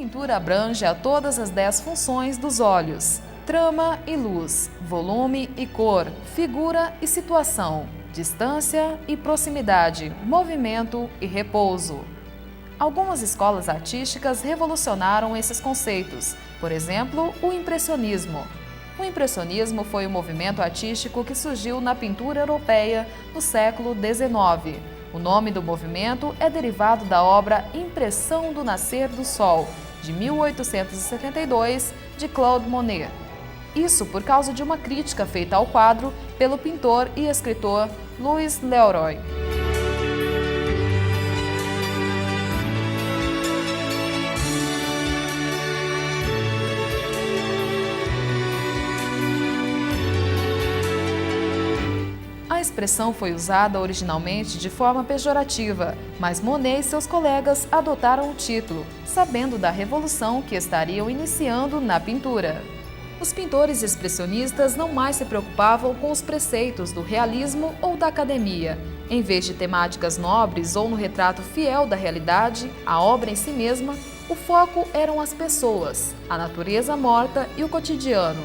pintura abrange a todas as 10 funções dos olhos: trama e luz, volume e cor, figura e situação, distância e proximidade, movimento e repouso. Algumas escolas artísticas revolucionaram esses conceitos, por exemplo, o impressionismo. O impressionismo foi um movimento artístico que surgiu na pintura europeia no século XIX. O nome do movimento é derivado da obra Impressão do Nascer do Sol, de 1872, de Claude Monet. Isso por causa de uma crítica feita ao quadro pelo pintor e escritor Louis Leroy. A expressão foi usada originalmente de forma pejorativa, mas Monet e seus colegas adotaram o título, sabendo da revolução que estariam iniciando na pintura. Os pintores expressionistas não mais se preocupavam com os preceitos do realismo ou da academia. Em vez de temáticas nobres ou no retrato fiel da realidade, a obra em si mesma, o foco eram as pessoas, a natureza morta e o cotidiano.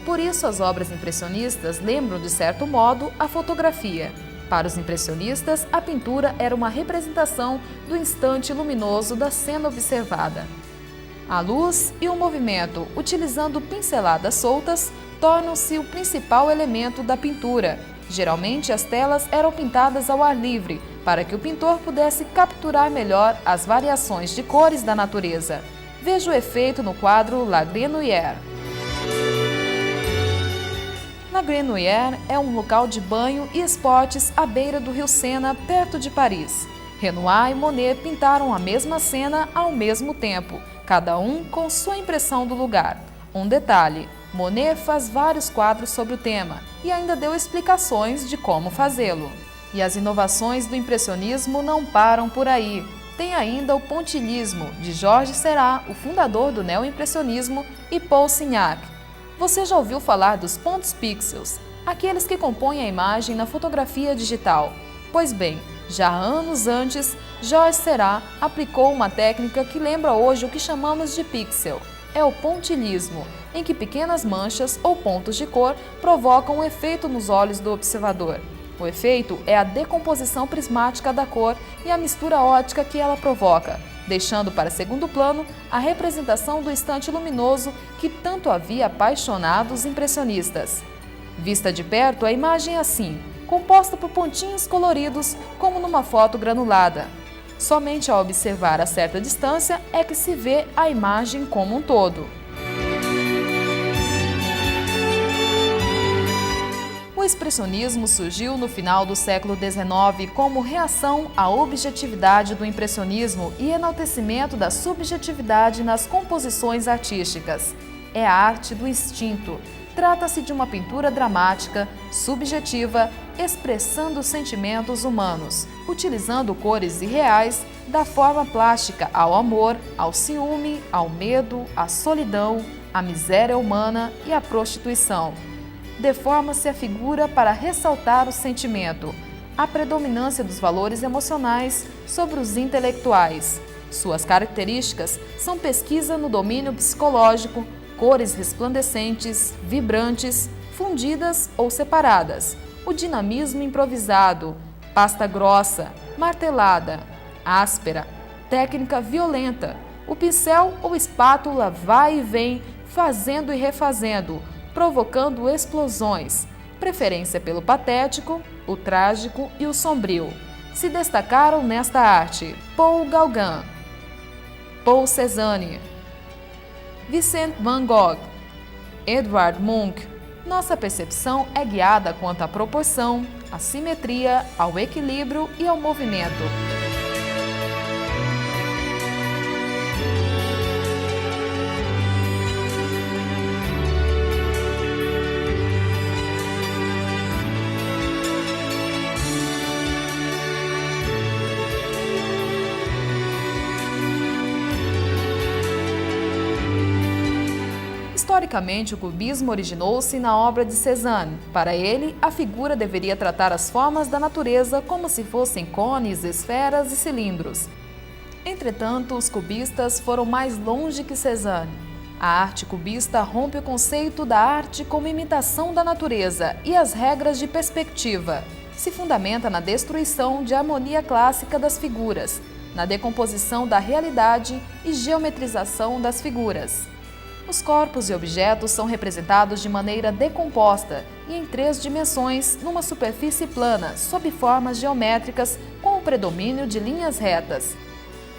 Por isso, as obras impressionistas lembram, de certo modo, a fotografia. Para os impressionistas, a pintura era uma representação do instante luminoso da cena observada. A luz e o movimento, utilizando pinceladas soltas, tornam-se o principal elemento da pintura. Geralmente, as telas eram pintadas ao ar livre, para que o pintor pudesse capturar melhor as variações de cores da natureza. Veja o efeito no quadro La Grenouillère. La Grenouillère é um local de banho e esportes à beira do rio Sena, perto de Paris. Renoir e Monet pintaram a mesma cena ao mesmo tempo, cada um com sua impressão do lugar. Um detalhe: Monet faz vários quadros sobre o tema e ainda deu explicações de como fazê-lo. E as inovações do impressionismo não param por aí. Tem ainda o pontilhismo, de Georges Seurat, o fundador do neoimpressionismo, e Paul Signac. Você já ouviu falar dos pontos pixels, aqueles que compõem a imagem na fotografia digital? Pois bem, já anos antes, Georges Seurat aplicou uma técnica que lembra hoje o que chamamos de pixel. É o pontilhismo, em que pequenas manchas ou pontos de cor provocam um efeito nos olhos do observador. O efeito é a decomposição prismática da cor e a mistura óptica que ela provoca, deixando para segundo plano a representação do instante luminoso que tanto havia apaixonado os impressionistas. Vista de perto, a imagem é assim, composta por pontinhos coloridos, como numa foto granulada. Somente ao observar a certa distância é que se vê a imagem como um todo. O expressionismo surgiu no final do século XIX como reação à objetividade do impressionismo e enaltecimento da subjetividade nas composições artísticas. É a arte do instinto. Trata-se de uma pintura dramática, subjetiva, expressando os sentimentos humanos, utilizando cores irreais, da forma plástica ao amor, ao ciúme, ao medo, à solidão, à miséria humana e à prostituição. Deforma-se a figura para ressaltar o sentimento, a predominância dos valores emocionais sobre os intelectuais. Suas características são pesquisa no domínio psicológico, cores resplandecentes, vibrantes, fundidas ou separadas, o dinamismo improvisado, pasta grossa, martelada, áspera, técnica violenta, o pincel ou espátula vai e vem, fazendo e refazendo, provocando explosões, preferência pelo patético, o trágico e o sombrio. Se destacaram nesta arte Paul Gauguin, Paul Cézanne, Vincent van Gogh, Edvard Munch. Nossa percepção é guiada quanto à proporção, à simetria, ao equilíbrio e ao movimento. Historicamente, o cubismo originou-se na obra de Cézanne. Para ele, a figura deveria tratar as formas da natureza como se fossem cones, esferas e cilindros. Entretanto, os cubistas foram mais longe que Cézanne. A arte cubista rompe o conceito da arte como imitação da natureza e as regras de perspectiva. Se fundamenta na destruição de harmonia clássica das figuras, na decomposição da realidade e geometrização das figuras. Os corpos e objetos são representados de maneira decomposta e em 3 dimensões, numa superfície plana, sob formas geométricas com o predomínio de linhas retas.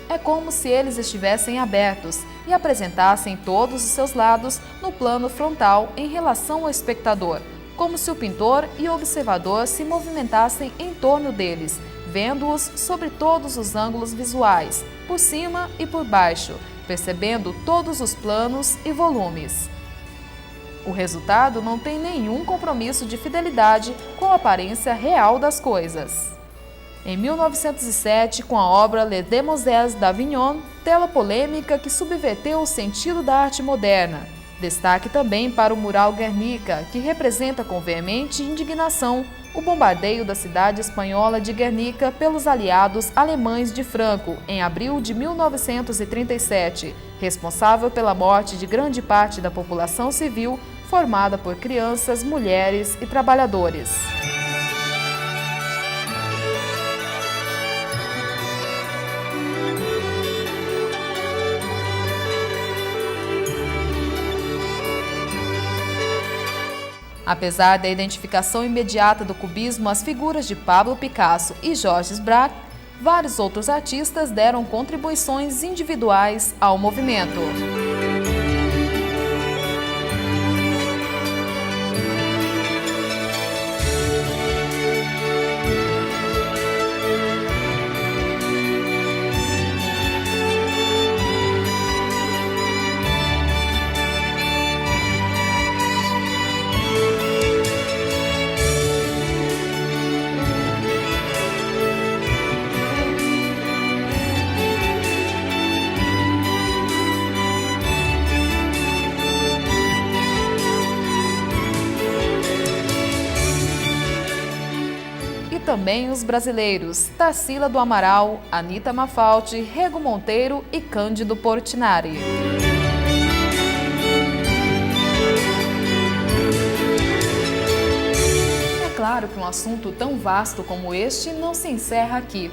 É como se eles estivessem abertos e apresentassem todos os seus lados no plano frontal em relação ao espectador, como se o pintor e o observador se movimentassem em torno deles, vendo-os sobre todos os ângulos visuais, por cima e por baixo, percebendo todos os planos e volumes. O resultado não tem nenhum compromisso de fidelidade com a aparência real das coisas. Em 1907, com a obra Les Demoiselles d'Avignon, tela polêmica que subverteu o sentido da arte moderna. Destaque também para o mural Guernica, que representa com veemente indignação o bombardeio da cidade espanhola de Guernica pelos aliados alemães de Franco, em abril de 1937, responsável pela morte de grande parte da população civil, formada por crianças, mulheres e trabalhadores. Apesar da identificação imediata do cubismo às figuras de Pablo Picasso e Georges Braque, vários outros artistas deram contribuições individuais ao movimento. Também os brasileiros Tarsila do Amaral, Anita Mafaldi, Rego Monteiro e Cândido Portinari. É claro que um assunto tão vasto como este não se encerra aqui.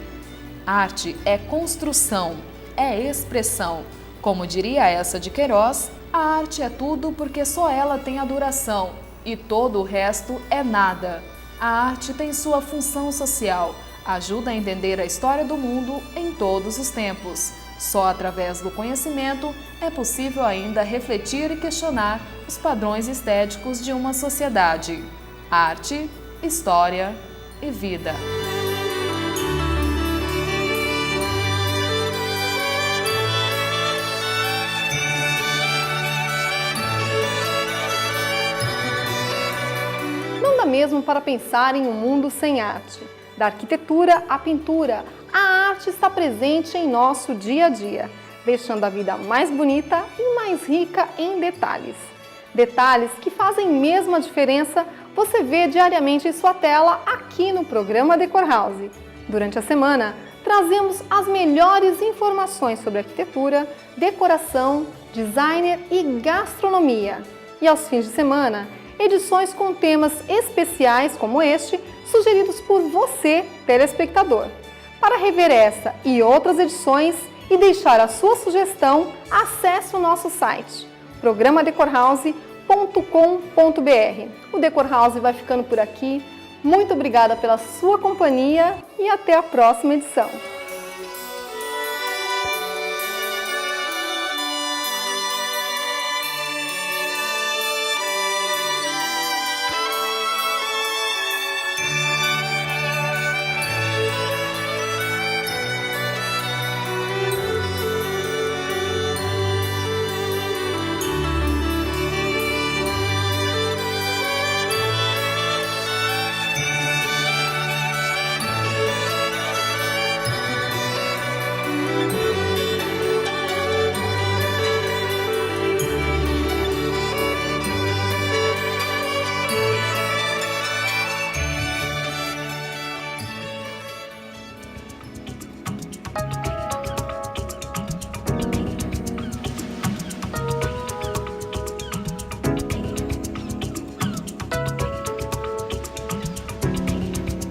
Arte é construção, é expressão. Como diria essa de Queiroz, a arte é tudo porque só ela tem a duração e todo o resto é nada. A arte tem sua função social, ajuda a entender a história do mundo em todos os tempos. Só através do conhecimento é possível ainda refletir e questionar os padrões estéticos de uma sociedade. Arte, história e vida. Mesmo para pensar em um mundo sem arte. Da arquitetura à pintura, a arte está presente em nosso dia a dia, deixando a vida mais bonita e mais rica em detalhes. Detalhes que fazem mesmo a diferença você vê diariamente em sua tela aqui no programa Decor House. Durante a semana, trazemos as melhores informações sobre arquitetura, decoração, designer e gastronomia. E aos fins de semana, edições com temas especiais como este, sugeridos por você, telespectador. Para rever essa e outras edições e deixar a sua sugestão, acesse o nosso site, programadecorhouse.com.br. O Decor House vai ficando por aqui. Muito obrigada pela sua companhia e até a próxima edição.